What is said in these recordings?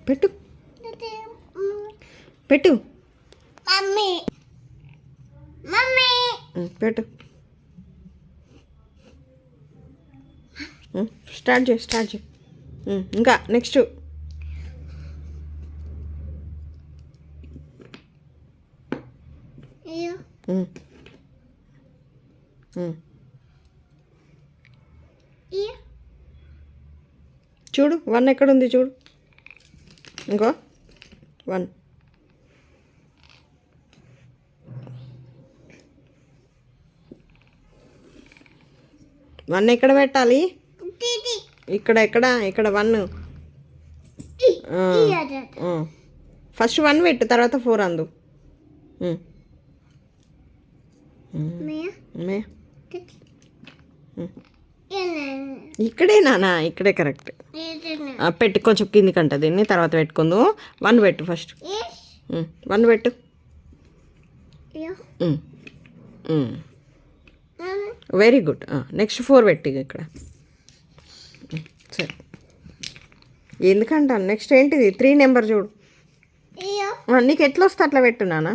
పెట్టు పెట్టు పెట్టు. స్టార్ట్ చేయి. ఇంకా నెక్స్ట్. చూడు 1 ఎక్కడుంది చూడు. ఇంకో 1. ఎక్కడ పెట్టాలి? ఇక్కడ 1. ఫస్ట్ 1 పెట్టు, తర్వాత 4 అందు. ఇక్కడే నానా, ఇక్కడే కరెక్ట్. పెట్టి కొంచెం కిందికంట దీన్ని, తర్వాత పెట్టుకుందాం. 1 పెట్టు ఫస్ట్. 1 పెట్టు. Very good. నెక్స్ట్ 4 పెట్టి ఇక్కడ. సరే, ఎందుకంటాను. నెక్స్ట్ ఏంటిది? 3 నెంబర్ చూడు. నీకు ఎట్లా వస్తే అట్లా పెట్టు నానా.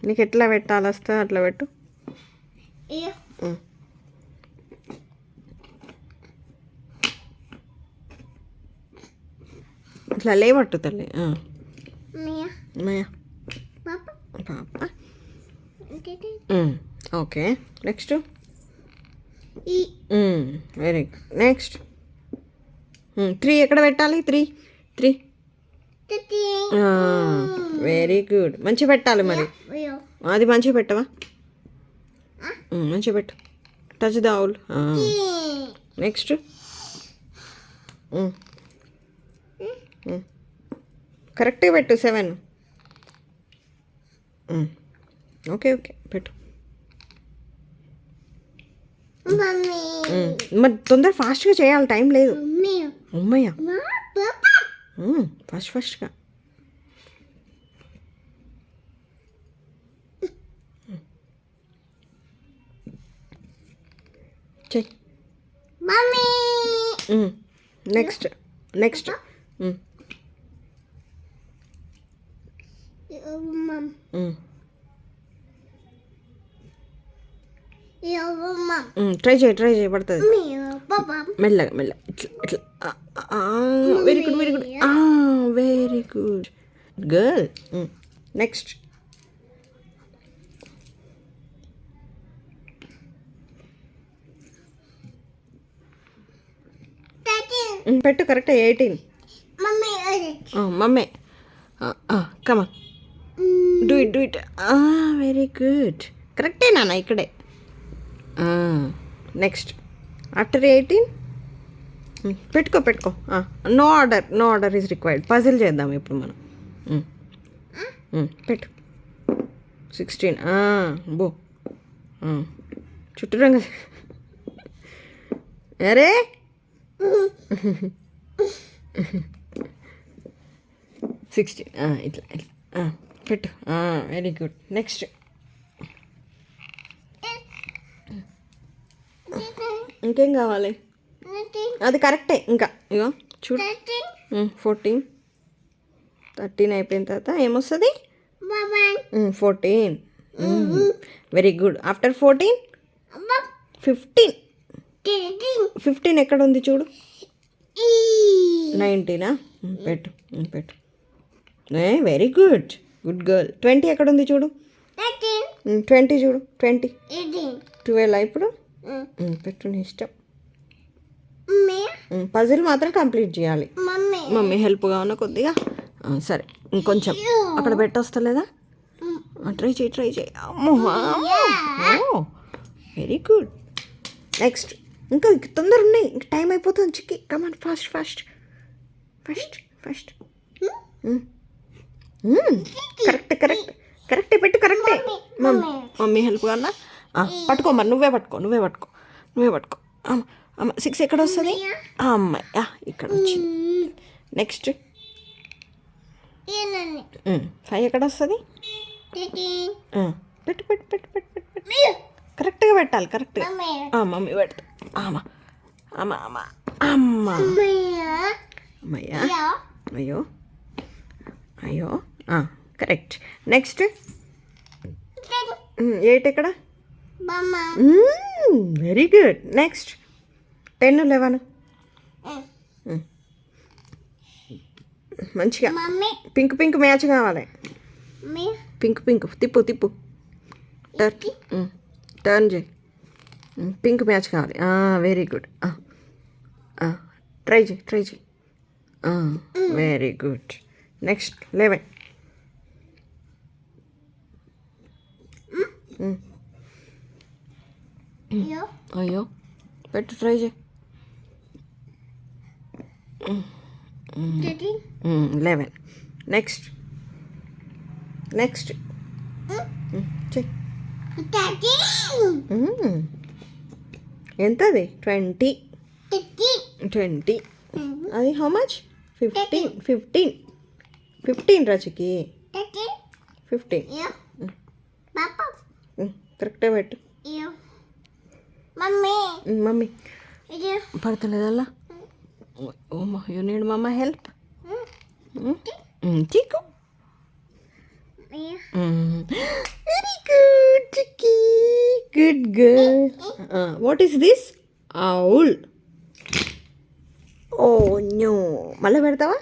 నీకు ఎట్లా పెట్టాలి వస్తే అట్లా పెట్టు. ఇట్లా లేవట్టు తల్లి. పాప. Okay, next. Very good. Next 3 ఎక్కడ పెట్టాలి? 3. Very good. మంచిగా పెట్టాలి మరి. అది మంచిగా పెట్టవా? మంచిగా పెట్టు. Touch the all. నెక్స్ట్. కరెక్ట్గా పెట్టు. 7. ఓకే పెట్టు. మరి తొందర ఫాస్ట్గా చేయాలి, టైం లేదు. అమ్మయ్య, ఫాస్ట్గా. చెయ్యి. నెక్స్ట్. ట్రై చేయి పడుతుంది. మెల్లగా ఇట్లా. Very good. Very good girl. Next. పెట్టు correct. 18. Mummy come on, do it. Very good. కరెక్టే నాన్న, ఇక్కడే. నెక్స్ట్. ఆఫ్టర్ 18 పెట్టుకో. No order is required. Puzzle చేద్దాం ఇప్పుడు మనం. పెట్టు. 16. బో చుట్టూ రంగు. అరే 16. ఇట్లా పెట్టు. Very good. నెక్స్ట్. ఇంకేం కావాలి? అది కరెక్టే. ఇంకా ఇగో చూడు. 14. 13 అయిపోయిన తర్వాత ఏమొస్తుంది? 14. Very good. ఆఫ్టర్ 14 15. 15 ఎక్కడ ఉంది చూడు. 19. పెట్టు. Very good girl. 20 ఎక్కడ ఉంది చూడు. 20 చూడు. 20. 12 ఇప్పుడు. పెట్టు, నీ ఇష్టం. పజిల్ మాత్రం కంప్లీట్ చేయాలి. మమ్మీ హెల్ప్గా ఉన్న కొద్దిగా. సరే, ఇంకొంచెం అక్కడ పెట్టొస్తలేదా? ట్రై చేయి. అమ్మో, వెరీ గుడ్. నెక్స్ట్. ఇంకా తొందర ఉన్నాయి, ఇంకా టైం అయిపోతుంది. చిక్కి కమాన్, ఫాస్ట్. కరెక్టే పెట్టు. కరెక్టే. మమ్మీ హెల్ప్గా ఉన్నా. పట్టుకో మరి. నువ్వే పట్టుకో. అమ్మ 6 ఎక్కడ వస్తుంది? అమ్మాయి ఇక్కడ వచ్చింది. నెక్స్ట్. 5 ఎక్కడ వస్తుంది? పెట్టు. కరెక్ట్గా పెట్టాలి. కరెక్ట్గా. మమ్మీ పెడతా. అమ్మ అమ్మ అమ్మయ్యా అయ్యో అయ్యో కరెక్ట్ నెక్స్ట్ 8 ఎక్కడ వెరీ గుడ్ నెక్స్ట్ 10 11 మంచిగా పింక్ పింక్ మ్యాచ్ కావాలి పింక్ పింక్ తిప్పు తిప్పు టర్న్ చేయి పింక్ మ్యాచ్ కావాలి వెరీ గుడ్ ట్రై చేయి వెరీ గుడ్ నెక్స్ట్ 11 అయ్యో పెట్టు ట్రై చేయి 11 నెక్స్ట్ చెయ్యి ఎంత అది 20 అది హౌ మచ్ 15 రచికి 15 కరెక్ట్గా పెట్టు మమ్మీ పడతలేదల్లా ఓమా యూ నీడ్ మమ్మ హెల్ప్ చీకు వెరీ గుడ్ చిక్కీ good girl what is this owl oh no మళ్ళీ పెడతావా